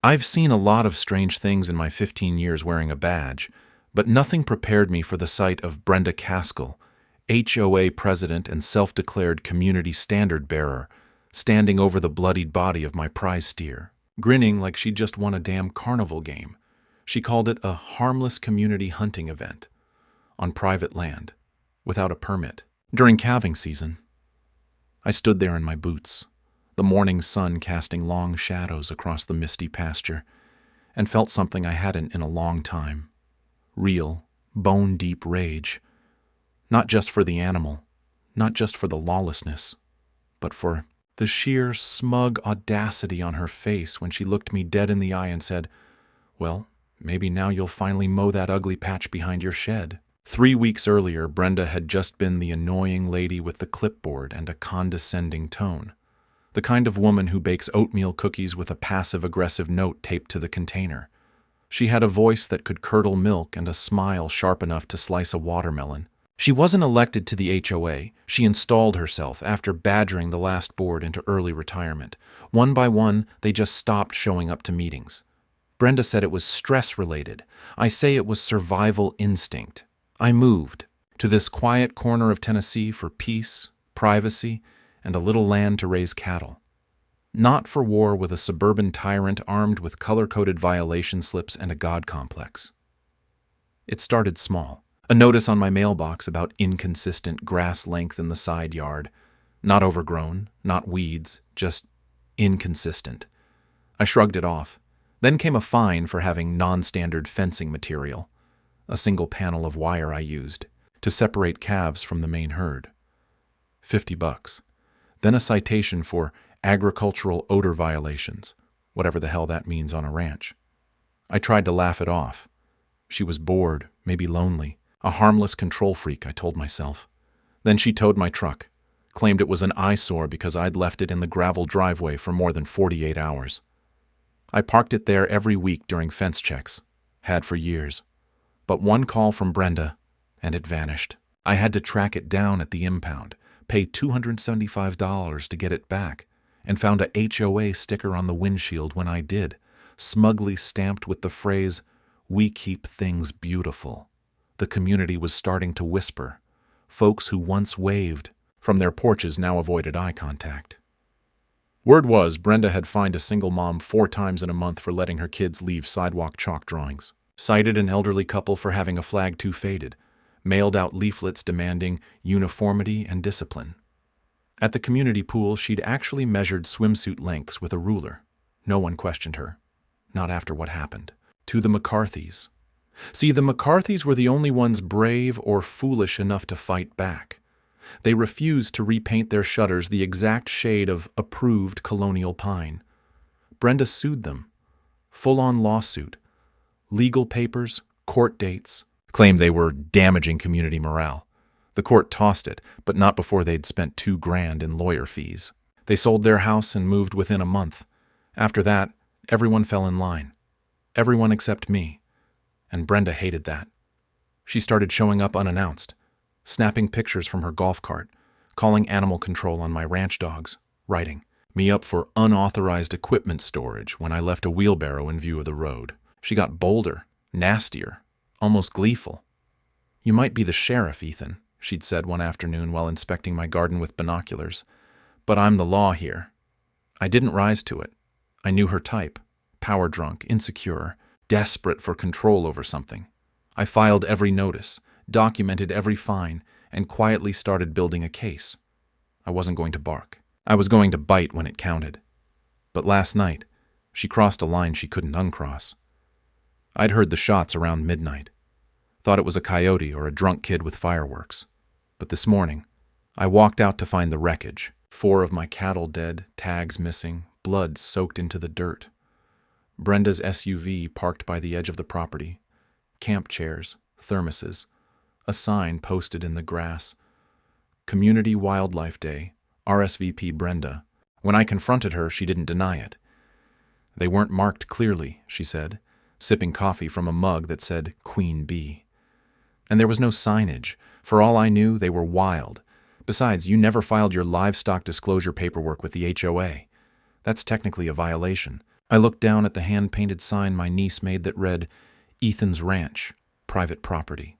I've seen a lot of strange things in my 15 years wearing a badge, but nothing prepared me for the sight of Brenda Caskill, HOA president and self-declared community standard bearer, standing over the bloodied body of my prize steer, grinning like she'd just won a damn carnival game. She called it a harmless community hunting event, on private land, without a permit, during calving season. I stood there in my boots, the morning sun casting long shadows across the misty pasture, and felt something I hadn't in a long time. Real, bone-deep rage. Not just for the animal, not just for the lawlessness, but for the sheer, smug audacity on her face when she looked me dead in the eye and said, "Well, maybe now you'll finally mow that ugly patch behind your shed." 3 weeks earlier, Brenda had just been the annoying lady with the clipboard and a condescending tone. The kind of woman who bakes oatmeal cookies with a passive-aggressive note taped to the container. She had a voice that could curdle milk and a smile sharp enough to slice a watermelon. She wasn't elected to the HOA. She installed herself after badgering the last board into early retirement. One by one, they just stopped showing up to meetings. Brenda said it was stress-related. I say it was survival instinct. I moved to this quiet corner of Tennessee for peace, privacy, and a little land to raise cattle. Not for war with a suburban tyrant armed with color-coded violation slips and a god complex. It started small. A notice on my mailbox about inconsistent grass length in the side yard. Not overgrown, not weeds, just inconsistent. I shrugged it off. Then came a fine for having non-standard fencing material. A single panel of wire I used to separate calves from the main herd. $50. Then a citation for agricultural odor violations, whatever the hell that means on a ranch. I tried to laugh it off. She was bored, maybe lonely. A harmless control freak, I told myself. Then she towed my truck, claimed it was an eyesore because I'd left it in the gravel driveway for more than 48 hours. I parked it there every week during fence checks, had for years. But one call from Brenda, and it vanished. I had to track it down at the impound, pay $275 to get it back, and found a HOA sticker on the windshield when I did, smugly stamped with the phrase, "We keep things beautiful." The community was starting to whisper. Folks who once waved from their porches now avoided eye contact. Word was Brenda had fined a single mom 4 times in a month for letting her kids leave sidewalk chalk drawings, cited an elderly couple for having a flag too faded, mailed out leaflets demanding uniformity and discipline. At the community pool, she'd actually measured swimsuit lengths with a ruler. No one questioned her. Not after what happened. To the McCarthys. See, the McCarthys were the only ones brave or foolish enough to fight back. They refused to repaint their shutters the exact shade of approved colonial pine. Brenda sued them. Full-on lawsuit. Legal papers, court dates, claimed they were damaging community morale. The court tossed it, but not before they'd spent $2,000 in lawyer fees. They sold their house and moved within a month. After that, everyone fell in line. Everyone except me. And Brenda hated that. She started showing up unannounced, snapping pictures from her golf cart, calling animal control on my ranch dogs, writing me up for unauthorized equipment storage when I left a wheelbarrow in view of the road. She got bolder, nastier, almost gleeful. "You might be the sheriff, Ethan," she'd said one afternoon while inspecting my garden with binoculars, "but I'm the law here." I didn't rise to it. I knew her type, power-drunk, insecure, desperate for control over something. I filed every notice, documented every fine, and quietly started building a case. I wasn't going to bark. I was going to bite when it counted. But last night, she crossed a line she couldn't uncross. I'd heard the shots around midnight. Thought it was a coyote or a drunk kid with fireworks. But this morning, I walked out to find the wreckage. 4 of my cattle dead, tags missing, blood soaked into the dirt. Brenda's SUV parked by the edge of the property. Camp chairs, thermoses. A sign posted in the grass. Community Wildlife Day, RSVP Brenda. When I confronted her, she didn't deny it. They weren't marked clearly, she said, sipping coffee from a mug that said Queen Bee. And there was no signage. For all I knew, they were wild. Besides, you never filed your livestock disclosure paperwork with the HOA. That's technically a violation. I looked down at the hand-painted sign my niece made that read, Ethan's Ranch, private property,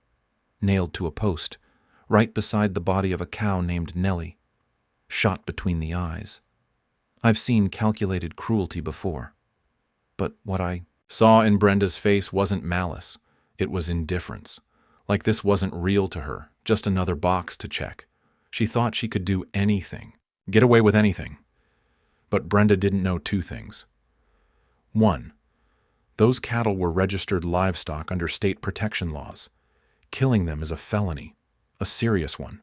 nailed to a post, right beside the body of a cow named Nellie, shot between the eyes. I've seen calculated cruelty before, but what I saw in Brenda's face wasn't malice, it was indifference. Like this wasn't real to her, just another box to check. She thought she could do anything, get away with anything. But Brenda didn't know two things. 1. Those cattle were registered livestock under state protection laws. Killing them is a felony, a serious one.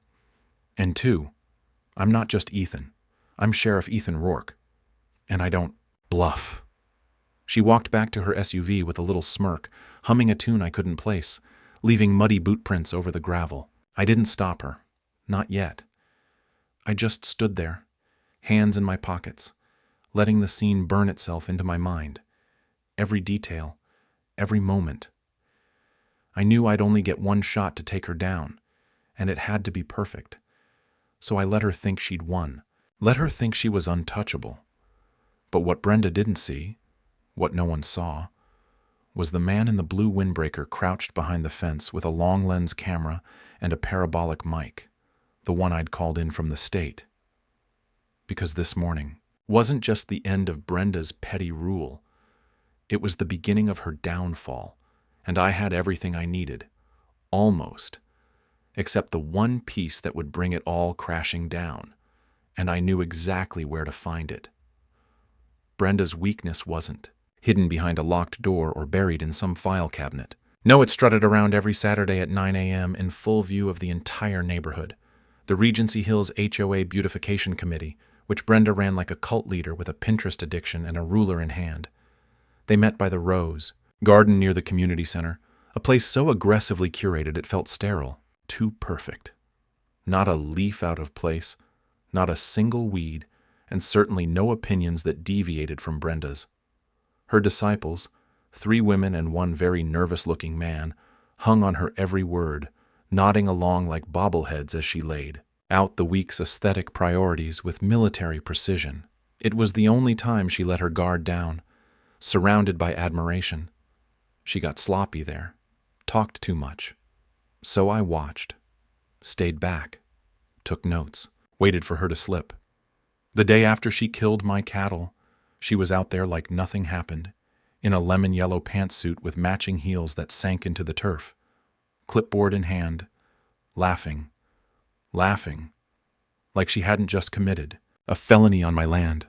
And 2, I'm not just Ethan. I'm Sheriff Ethan Rourke. And I don't bluff. She walked back to her SUV with a little smirk, humming a tune I couldn't place, leaving muddy boot prints over the gravel. I didn't stop her. Not yet. I just stood there, hands in my pockets, letting the scene burn itself into my mind. Every detail, every moment. I knew I'd only get one shot to take her down, and it had to be perfect. So I let her think she'd won. Let her think she was untouchable. But what Brenda didn't see, what no one saw, was the man in the blue windbreaker crouched behind the fence with a long-lens camera and a parabolic mic, the one I'd called in from the state. Because this morning wasn't just the end of Brenda's petty rule. It was the beginning of her downfall, and I had everything I needed, almost, except the one piece that would bring it all crashing down, and I knew exactly where to find it. Brenda's weakness wasn't hidden behind a locked door or buried in some file cabinet. No, it strutted around every Saturday at 9 a.m. in full view of the entire neighborhood. The Regency Hills HOA Beautification Committee, which Brenda ran like a cult leader with a Pinterest addiction and a ruler in hand. They met by the Rose, garden near the community center, a place so aggressively curated it felt sterile, too perfect. Not a leaf out of place, not a single weed, and certainly no opinions that deviated from Brenda's. Her disciples, 3 women and 1 very nervous-looking man, hung on her every word, nodding along like bobbleheads as she laid out the week's aesthetic priorities with military precision. It was the only time she let her guard down, surrounded by admiration. She got sloppy there, talked too much. So I watched, stayed back, took notes, waited for her to slip. The day after she killed my cattle, she was out there like nothing happened, in a lemon-yellow pantsuit with matching heels that sank into the turf, clipboard in hand, laughing, like she hadn't just committed a felony on my land.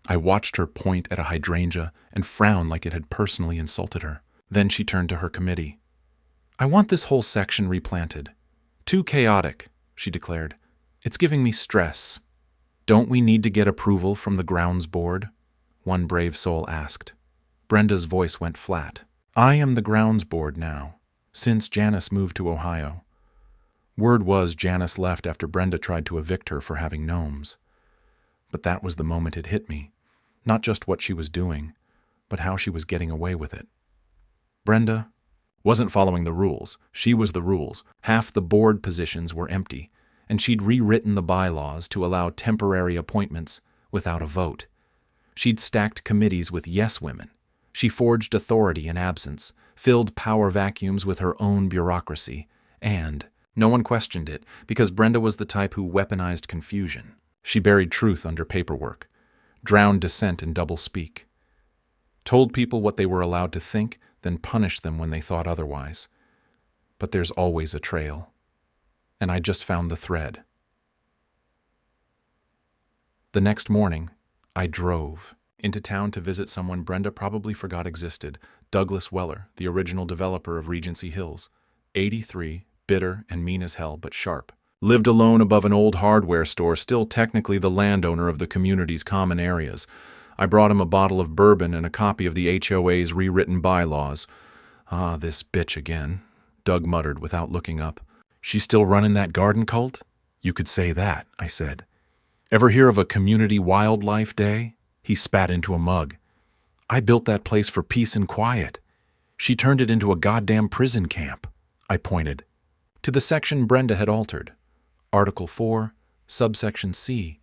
I watched her point at a hydrangea and frown like it had personally insulted her. Then she turned to her committee. I want this whole section replanted. Too chaotic, she declared. It's giving me stress. Don't we need to get approval from the grounds board? One brave soul asked. Brenda's voice went flat. I am the grounds board now, since Janice moved to Ohio. Word was Janice left after Brenda tried to evict her for having gnomes. But that was the moment it hit me. Not just what she was doing, but how she was getting away with it. Brenda wasn't following the rules. She was the rules. Half the board positions were empty, and she'd rewritten the bylaws to allow temporary appointments without a vote. She'd stacked committees with yes women. She forged authority in absence, filled power vacuums with her own bureaucracy, and no one questioned it because Brenda was the type who weaponized confusion. She buried truth under paperwork, drowned dissent in doublespeak, told people what they were allowed to think, then punished them when they thought otherwise. But there's always a trail, and I just found the thread. The next morning, I drove into town to visit someone Brenda probably forgot existed, Douglas Weller, the original developer of Regency Hills, 83, bitter and mean as hell, but sharp. Lived alone above an old hardware store, still technically the landowner of the community's common areas. I brought him a bottle of bourbon and a copy of the HOA's rewritten bylaws. Ah, this bitch again, Doug muttered without looking up. She's still running that garden cult? You could say that, I said. Ever hear of a community wildlife day? He spat into a mug. I built that place for peace and quiet. She turned it into a goddamn prison camp. I pointed to the section Brenda had altered. Article 4, subsection C.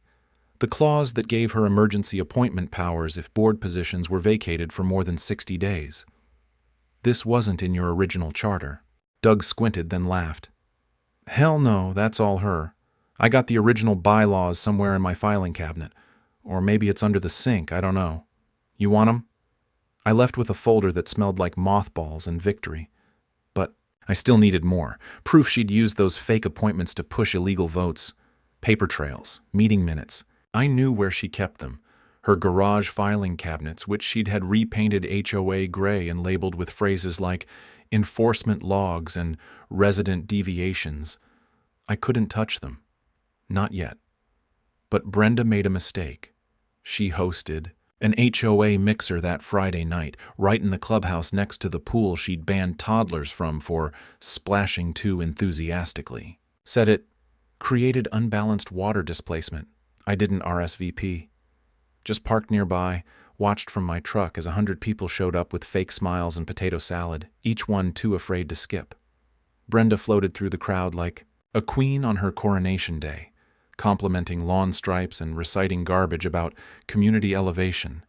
The clause that gave her emergency appointment powers if board positions were vacated for more than 60 days. This wasn't in your original charter. Doug squinted, then laughed. Hell no, that's all her. I got the original bylaws somewhere in my filing cabinet. Or maybe it's under the sink, I don't know. You want 'em? I left with a folder that smelled like mothballs and victory. But I still needed more. Proof she'd used those fake appointments to push illegal votes. Paper trails, meeting minutes. I knew where she kept them. Her garage filing cabinets, which she'd had repainted HOA gray and labeled with phrases like enforcement logs and resident deviations. I couldn't touch them. Not yet. But Brenda made a mistake. She hosted an HOA mixer that Friday night, right in the clubhouse next to the pool she'd banned toddlers from for splashing too enthusiastically. Said it created unbalanced water displacement. I didn't RSVP. Just parked nearby, watched from my truck as 100 people showed up with fake smiles and potato salad, each one too afraid to skip. Brenda floated through the crowd like a queen on her coronation day, complimenting lawn stripes and reciting garbage about community elevation.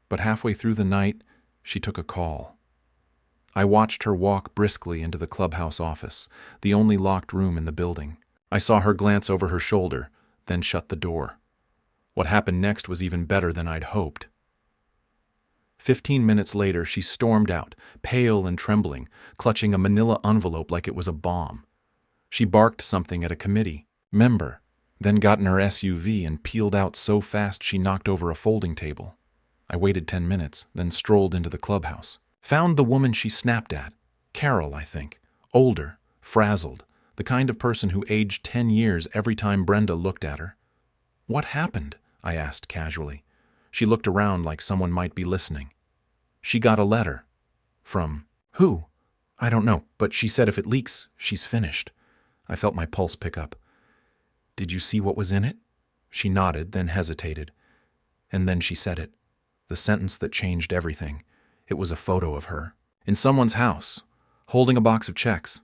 But halfway through the night, she took a call. I watched her walk briskly into the clubhouse office, the only locked room in the building. I saw her glance over her shoulder, then shut the door. What happened next was even better than I'd hoped. 15 minutes later, she stormed out, pale and trembling, clutching a manila envelope like it was a bomb. She barked something at a committee member, then got in her SUV and peeled out so fast she knocked over a folding table. I waited 10 minutes, then strolled into the clubhouse. Found the woman she snapped at. Carol, I think. Older, frazzled, the kind of person who aged 10 years every time Brenda looked at her. What happened? I asked casually. She looked around like someone might be listening. She got a letter. From who? I don't know, but she said if it leaks, she's finished. I felt my pulse pick up. Did you see what was in it? She nodded, then hesitated. And then she said it. The sentence that changed everything. It was a photo of her. In someone's house, holding a box of checks.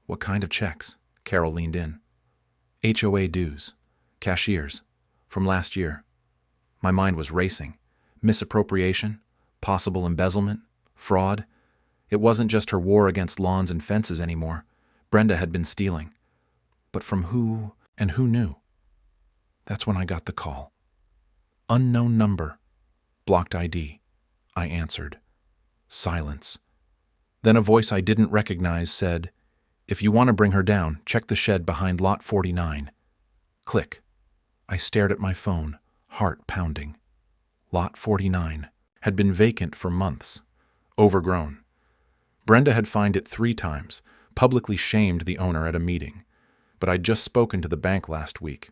What kind of checks? Carol leaned in. HOA dues. Cashiers. From last year. My mind was racing. Misappropriation, possible embezzlement, fraud. It wasn't just her war against lawns and fences anymore. Brenda had been stealing. But from who and who knew? That's when I got the call. Unknown number. Blocked ID. I answered. Silence. Then a voice I didn't recognize said, "If you want to bring her down, check the shed behind lot 49. Click. I stared at my phone, heart pounding. Lot 49 had been vacant for months, overgrown. Brenda had fined it 3 times, publicly shamed the owner at a meeting. But I'd just spoken to the bank last week.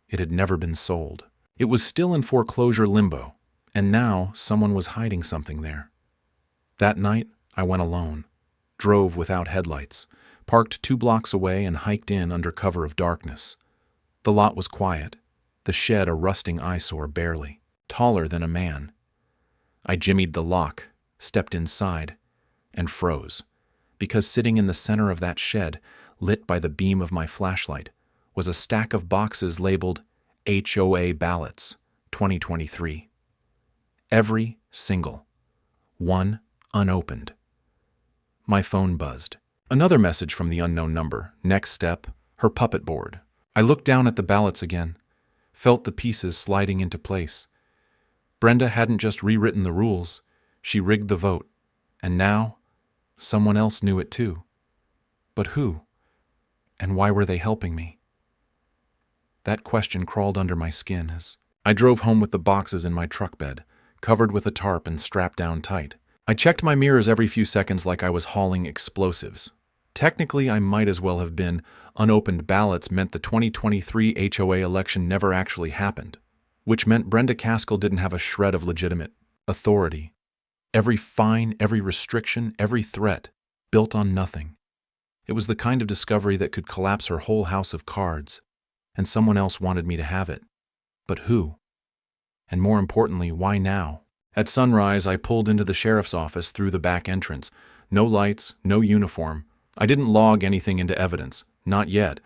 It had never been sold. It was still in foreclosure limbo, and now someone was hiding something there. That night, I went alone, drove without headlights, parked 2 blocks away and hiked in under cover of darkness. The lot was quiet, the shed a rusting eyesore barely, taller than a man. I jimmied the lock, stepped inside, and froze, because sitting in the center of that shed, lit by the beam of my flashlight, was a stack of boxes labeled HOA ballots, 2023. Every single. One unopened. My phone buzzed. Another message from the unknown number. Next step, her puppet board. I looked down at the ballots again, felt the pieces sliding into place. Brenda hadn't just rewritten the rules, she rigged the vote. And now, someone else knew it too. But who? And why were they helping me? That question crawled under my skin as I drove home with the boxes in my truck bed, covered with a tarp and strapped down tight. I checked my mirrors every few seconds like I was hauling explosives. Technically, I might as well have been. Unopened ballots meant the 2023 HOA election never actually happened, which meant Brenda Caskill didn't have a shred of legitimate authority. Every fine, every restriction, every threat, built on nothing. It was the kind of discovery that could collapse her whole house of cards, and someone else wanted me to have it. But who? And more importantly, why now? At sunrise, I pulled into the sheriff's office through the back entrance. No lights, no uniform. I didn't log anything into evidence. Not yet.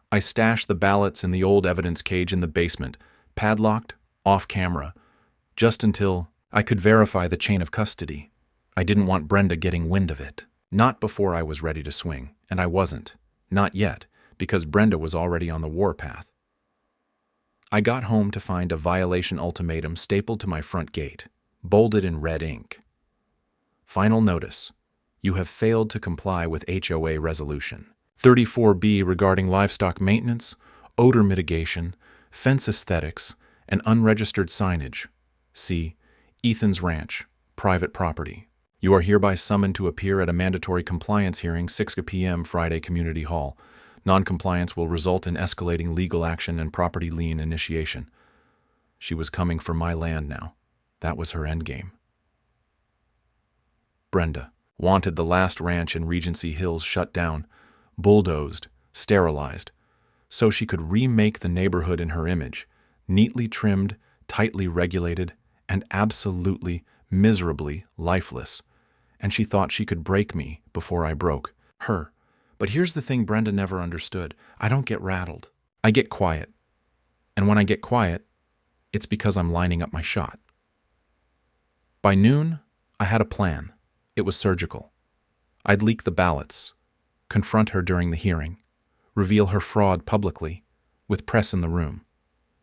I stashed the ballots in the old evidence cage in the basement, Padlocked, off camera, just until I could verify the chain of custody. I didn't want Brenda getting wind of it. Not before I was ready to swing, and I wasn't. Not yet, because Brenda was already on the warpath. I got home to find a violation ultimatum stapled to my front gate, bolded in red ink. Final notice. You have failed to comply with HOA resolution 34B regarding livestock maintenance, odor mitigation, fence aesthetics, and unregistered signage. See Ethan's Ranch, private property. You are hereby summoned to appear at a mandatory compliance hearing 6 p.m. Friday Community Hall. Non-compliance will result in escalating legal action and property lien initiation. She was coming for my land now. That was her endgame. Brenda wanted the last ranch in Regency Hills shut down, bulldozed, sterilized, so she could remake the neighborhood in her image, neatly trimmed, tightly regulated, and absolutely, miserably lifeless. And she thought she could break me before I broke her. But here's the thing Brenda never understood. I don't get rattled. I get quiet. And when I get quiet, it's because I'm lining up my shot. By noon, I had a plan. It was surgical. I'd leak the ballots, confront her during the hearing, reveal her fraud publicly, with press in the room,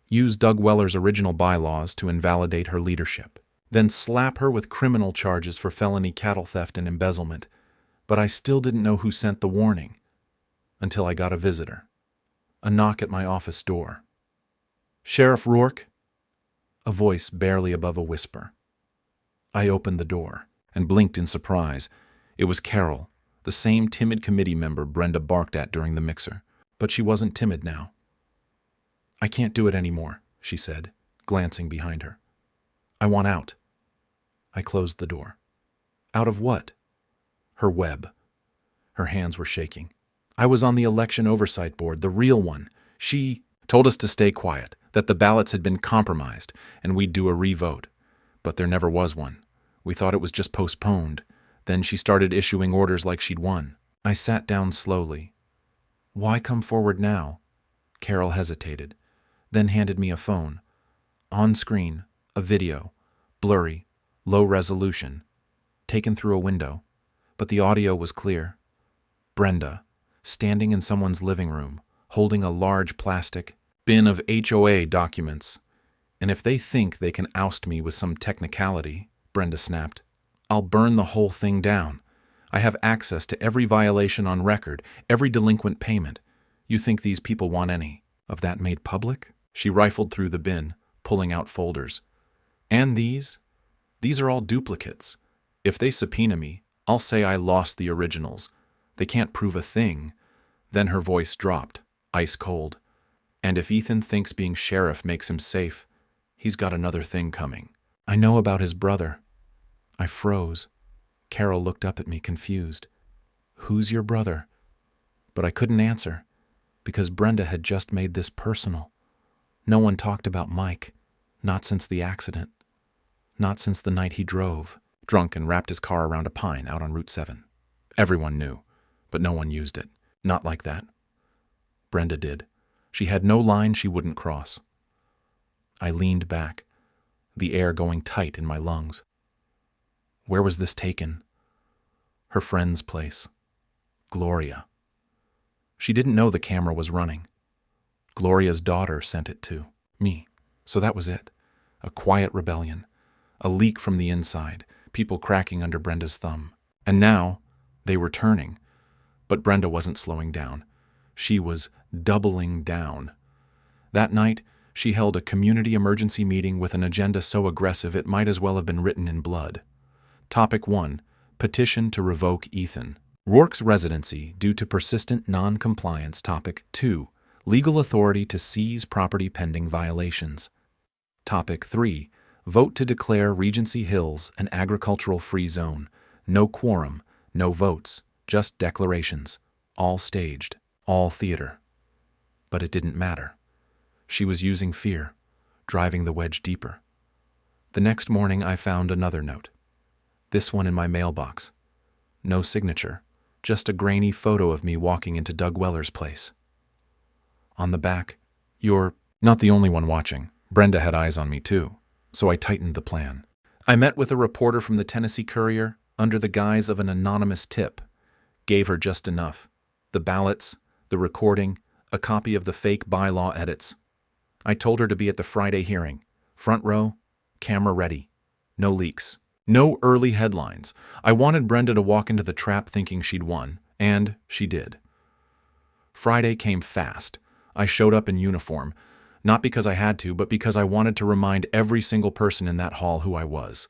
use Doug Weller's original bylaws to invalidate her leadership, then slap her with criminal charges for felony cattle theft and embezzlement. But I still didn't know who sent the warning until I got a visitor, a knock at my office door. "Sheriff Rourke?" A voice barely above a whisper. I opened the door and blinked in surprise. It was Carol, the same timid committee member Brenda barked at during the mixer. But she wasn't timid now. "I can't do it anymore," she said, glancing behind her. "I want out." I closed the door. Out of what? Her web. Her hands were shaking. "I was on the election oversight board, the real one. She told us to stay quiet, that the ballots had been compromised, and we'd do a re-vote. But there never was one. We thought it was just postponed. Then she started issuing orders like she'd won." I sat down slowly. "Why come forward now?" Carol hesitated, then handed me a phone. On screen, a video, blurry, low resolution, taken through a window, but the audio was clear. Brenda, standing in someone's living room, holding a large plastic bin of HOA documents. "And if they think they can oust me with some technicality," Brenda snapped, "I'll burn the whole thing down. I have access to every violation on record, every delinquent payment. You think these people want any of that made public?" She rifled through the bin, pulling out folders. "And these? These are all duplicates. If they subpoena me, I'll say I lost the originals. They can't prove a thing." Then her voice dropped, ice cold. "And if Ethan thinks being sheriff makes him safe, he's got another thing coming. I know about his brother." I froze. Carol looked up at me, confused. "Who's your brother?" But I couldn't answer, because Brenda had just made this personal. No one talked about Mike, not since the accident. Not since the night he drove, drunk, and wrapped his car around a pine out on Route 7. Everyone knew, but no one used it. Not like that. Brenda did. She had no line she wouldn't cross. I leaned back, the air going tight in my lungs. Where was this taken? Her friend's place. Gloria. She didn't know the camera was running. Gloria's daughter sent it to me. So that was it. A quiet rebellion. A leak from the inside. People cracking under Brenda's thumb. And now, they were turning. But Brenda wasn't slowing down. She was doubling down. That night, she held a community emergency meeting with an agenda so aggressive it might as well have been written in blood. Topic 1. Petition to revoke Ethan. Rourke's residency due to persistent non-compliance. Topic 2. Legal authority to seize property pending violations. Topic 3. Vote to declare Regency Hills an agricultural-free zone. No quorum, no votes, just declarations. All staged, all theater. But it didn't matter. She was using fear, driving the wedge deeper. The next morning I found another note. This one in my mailbox. No signature, just a grainy photo of me walking into Doug Weller's place. On the back, "You're not the only one watching," Brenda had eyes on me too, so I tightened the plan. I met with a reporter from the Tennessee Courier under the guise of an anonymous tip. Gave her just enough. The ballots, the recording, a copy of the fake bylaw edits. I told her to be at the Friday hearing. Front row, camera ready. No leaks. No early headlines. I wanted Brenda to walk into the trap thinking she'd won, and she did. Friday came fast. I showed up in uniform, not because I had to, but because I wanted to remind every single person in that hall who I was.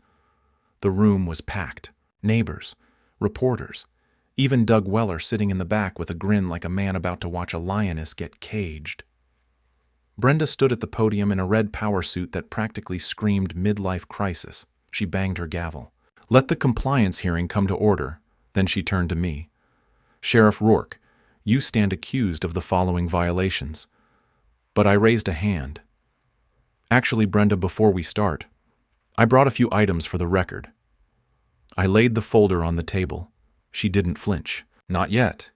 The room was packed. Neighbors, reporters, even Doug Weller sitting in the back with a grin like a man about to watch a lioness get caged. Brenda stood at the podium in a red power suit that practically screamed midlife crisis. She banged her gavel. Let the compliance hearing come to order. Then she turned to me. Sheriff Rourke, you stand accused of the following violations. But I raised a hand. Actually, Brenda, before we start, I brought a few items for the record. I laid the folder on the table. She didn't flinch. Not yet.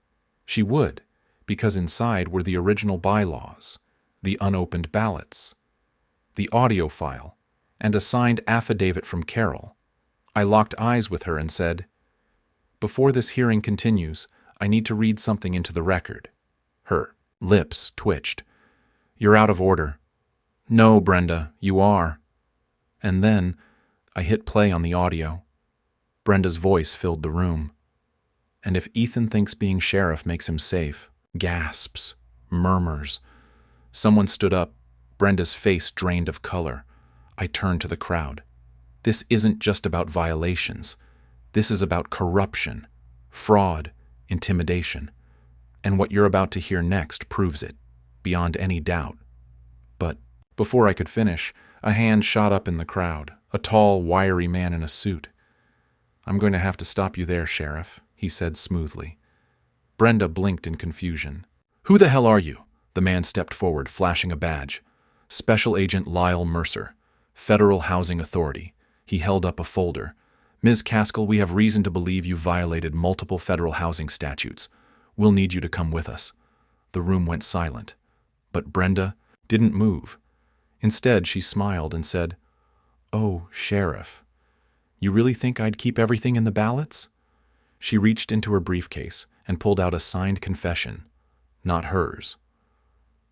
She would, because inside were the original bylaws, the unopened ballots, the audio file, and a signed affidavit from Carol. I locked eyes with her and said, "Before this hearing continues, I need to read something into the record." Her lips twitched. "You're out of order." "No, Brenda, you are." And then I hit play on the audio. Brenda's voice filled the room. And if Ethan thinks being sheriff makes him safe, gasps, murmurs. Someone stood up, Brenda's face drained of color. I turned to the crowd. This isn't just about violations. This is about corruption, fraud, intimidation. And what you're about to hear next proves it, beyond any doubt. But before I could finish, a hand shot up in the crowd, a tall, wiry man in a suit. "I'm going to have to stop you there, Sheriff," he said smoothly. Brenda blinked in confusion. "Who the hell are you?" The man stepped forward, flashing a badge. "Special Agent Lyle Mercer, Federal Housing Authority." He held up a folder. "Ms. Caskill, we have reason to believe you violated multiple federal housing statutes. We'll need you to come with us." The room went silent, but Brenda didn't move. Instead, she smiled and said, "Oh, Sheriff, you really think I'd keep everything in the ballots?" She reached into her briefcase and pulled out a signed confession. Not hers.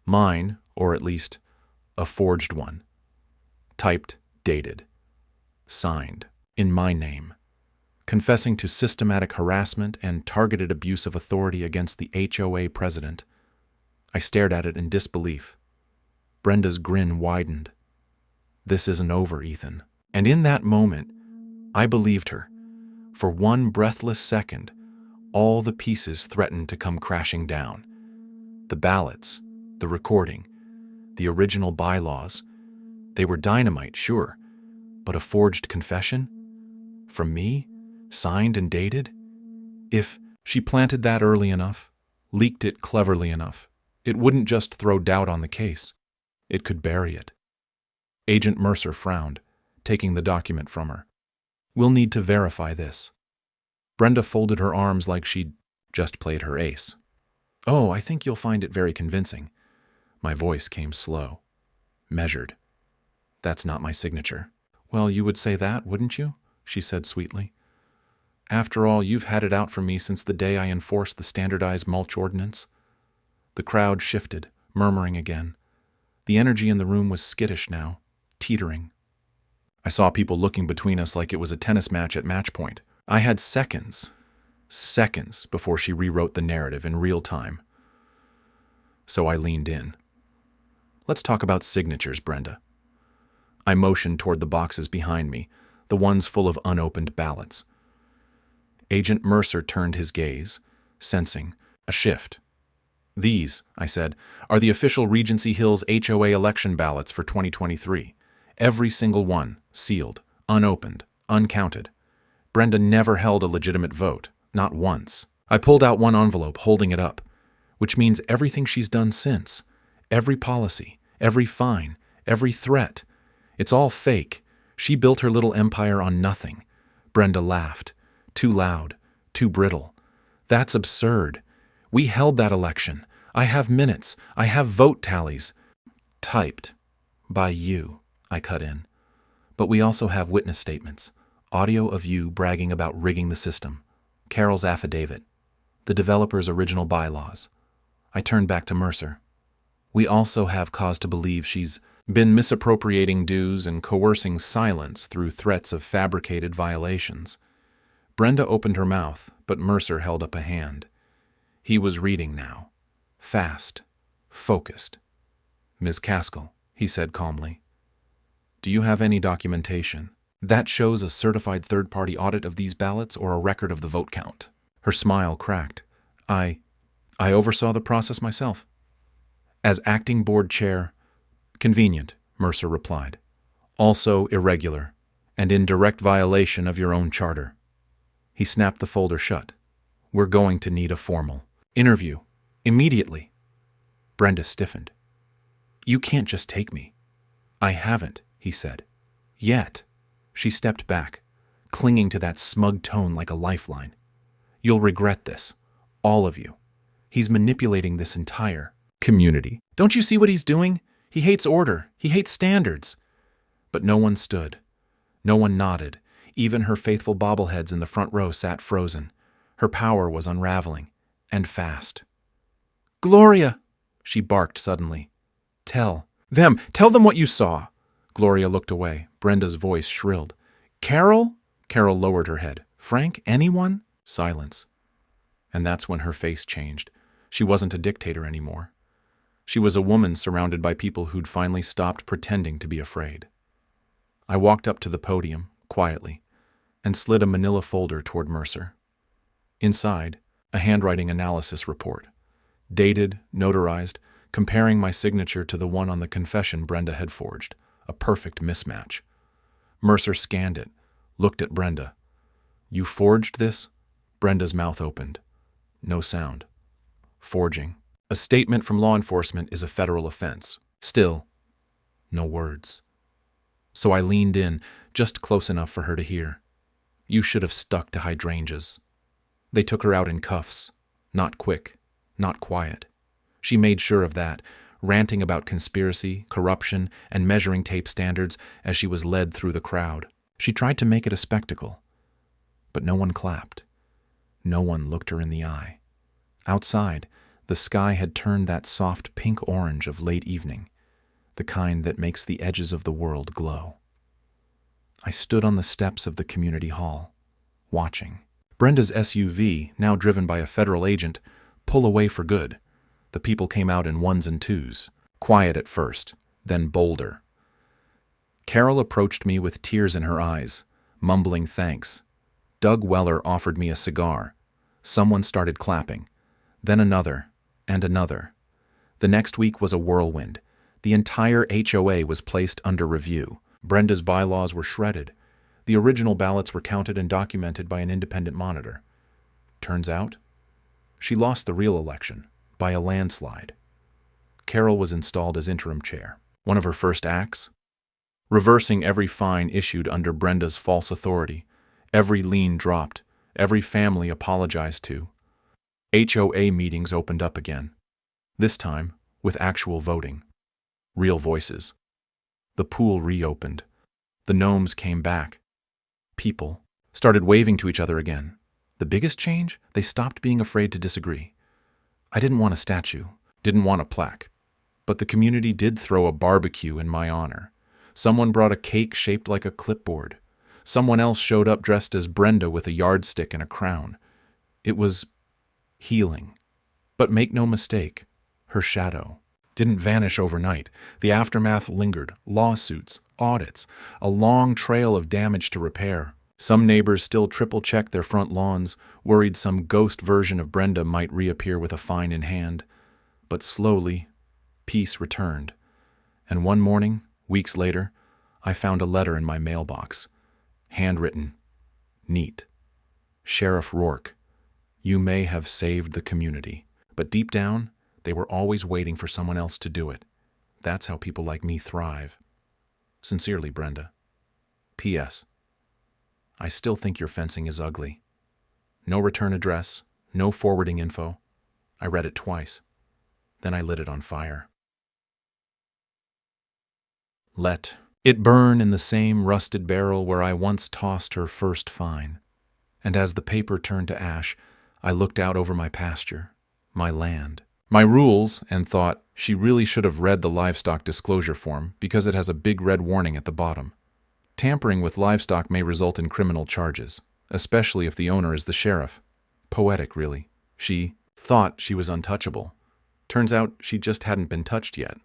Mine, or at least a forged one. Typed, dated. Signed, in my name. Confessing to systematic harassment and targeted abuse of authority against the HOA president. I stared at it in disbelief. Brenda's grin widened. "This isn't over, Ethan." And in that moment, I believed her. For one breathless second, all the pieces threatened to come crashing down. The ballots, the recording, the original bylaws. They were dynamite, sure, but a forged confession? From me? Signed and dated? If she planted that early enough, leaked it cleverly enough, it wouldn't just throw doubt on the case. It could bury it. Agent Mercer frowned, taking the document from her. "We'll need to verify this." Brenda folded her arms like she'd just played her ace. "Oh, I think you'll find it very convincing." My voice came slow, measured. "That's not my signature." "Well, you would say that, wouldn't you?" she said sweetly. "After all, you've had it out for me since the day I enforced the standardized mulch ordinance." The crowd shifted, murmuring again. The energy in the room was skittish now, teetering. I saw people looking between us like it was a tennis match at match point. I had seconds before she rewrote the narrative in real time. So I leaned in. "Let's talk about signatures, Brenda." I motioned toward the boxes behind me, the ones full of unopened ballots. Agent Mercer turned his gaze, sensing a shift. "These," I said, "are the official Regency Hills HOA election ballots for 2023. Every single one, sealed, unopened, uncounted. Brenda never held a legitimate vote, not once." I pulled out one envelope, holding it up, which means everything she's done since. Every policy, every fine, every threat. It's all fake. She built her little empire on nothing. Brenda laughed. Too loud, too brittle. "That's absurd. We held that election. I have minutes. I have vote tallies." Typed. By you, I cut in. But we also have witness statements, audio of you bragging about rigging the system, Carol's affidavit, the developer's original bylaws. I turned back to Mercer. We also have cause to believe she's been misappropriating dues and coercing silence through threats of fabricated violations. Brenda opened her mouth, but Mercer held up a hand. He was reading now. Fast. Focused. Ms. Caskill, he said calmly. Do you have any documentation that shows a certified third-party audit of these ballots or a record of the vote count? Her smile cracked. I oversaw the process myself. As acting board chair, convenient, Mercer replied. Also irregular, and in direct violation of your own charter. He snapped the folder shut. We're going to need a formal interview. Immediately. Brenda stiffened. You can't just take me. I haven't, he said. Yet. She stepped back, clinging to that smug tone like a lifeline. You'll regret this. All of you. He's manipulating this entire community. Don't you see what he's doing? He hates order. He hates standards. But no one stood. No one nodded. Even her faithful bobbleheads in the front row sat frozen. Her power was unraveling, and fast. Gloria, she barked suddenly. Tell them what you saw. Gloria looked away. Brenda's voice shrilled. Carol? Carol lowered her head. Frank, anyone? Silence. And that's when her face changed. She wasn't a dictator anymore. She was a woman surrounded by people who'd finally stopped pretending to be afraid. I walked up to the podium, quietly, and slid a manila folder toward Mercer. Inside, a handwriting analysis report. Dated, notarized, comparing my signature to the one on the confession Brenda had forged. A perfect mismatch. Mercer scanned it, looked at Brenda. You forged this? Brenda's mouth opened. No sound. Forging. A statement from law enforcement is a federal offense. Still, no words. So I leaned in, just close enough for her to hear. You should have stuck to hydrangeas. They took her out in cuffs. Not quick, not quiet. She made sure of that, ranting about conspiracy, corruption, and measuring tape standards as she was led through the crowd. She tried to make it a spectacle. But no one clapped. No one looked her in the eye. Outside, the sky had turned that soft pink-orange of late evening, the kind that makes the edges of the world glow. I stood on the steps of the community hall, watching. Brenda's SUV, now driven by a federal agent, pull away for good. The people came out in ones and twos, quiet at first, then bolder. Carol approached me with tears in her eyes, mumbling thanks. Doug Weller offered me a cigar. Someone started clapping. Then another, and another. The next week was a whirlwind. The entire HOA was placed under review. Brenda's bylaws were shredded. The original ballots were counted and documented by an independent monitor. Turns out, she lost the real election, by a landslide. Carol was installed as interim chair. One of her first acts? Reversing every fine issued under Brenda's false authority. Every lien dropped. Every family apologized to. HOA meetings opened up again. This time, with actual voting. Real voices. The pool reopened. The gnomes came back. People started waving to each other again. The biggest change? They stopped being afraid to disagree. I didn't want a statue, didn't want a plaque. But the community did throw a barbecue in my honor. Someone brought a cake shaped like a clipboard. Someone else showed up dressed as Brenda with a yardstick and a crown. It was healing. But make no mistake, her shadow didn't vanish overnight. The aftermath lingered. Lawsuits, audits, a long trail of damage to repair. Some neighbors still triple-checked their front lawns, worried some ghost version of Brenda might reappear with a fine in hand. But slowly, peace returned. And one morning, weeks later, I found a letter in my mailbox. Handwritten. Neat. Sheriff Rourke. You may have saved the community, but deep down, they were always waiting for someone else to do it. That's how people like me thrive. Sincerely, Brenda. P.S. I still think your fencing is ugly. No return address, no forwarding info. I read it twice. Then I lit it on fire. Let it burn in the same rusted barrel where I once tossed her first fine. And as the paper turned to ash, I looked out over my pasture, my land, my rules, and thought she really should have read the livestock disclosure form because it has a big red warning at the bottom. Tampering with livestock may result in criminal charges, especially if the owner is the sheriff. Poetic, really. She thought she was untouchable. Turns out she just hadn't been touched yet.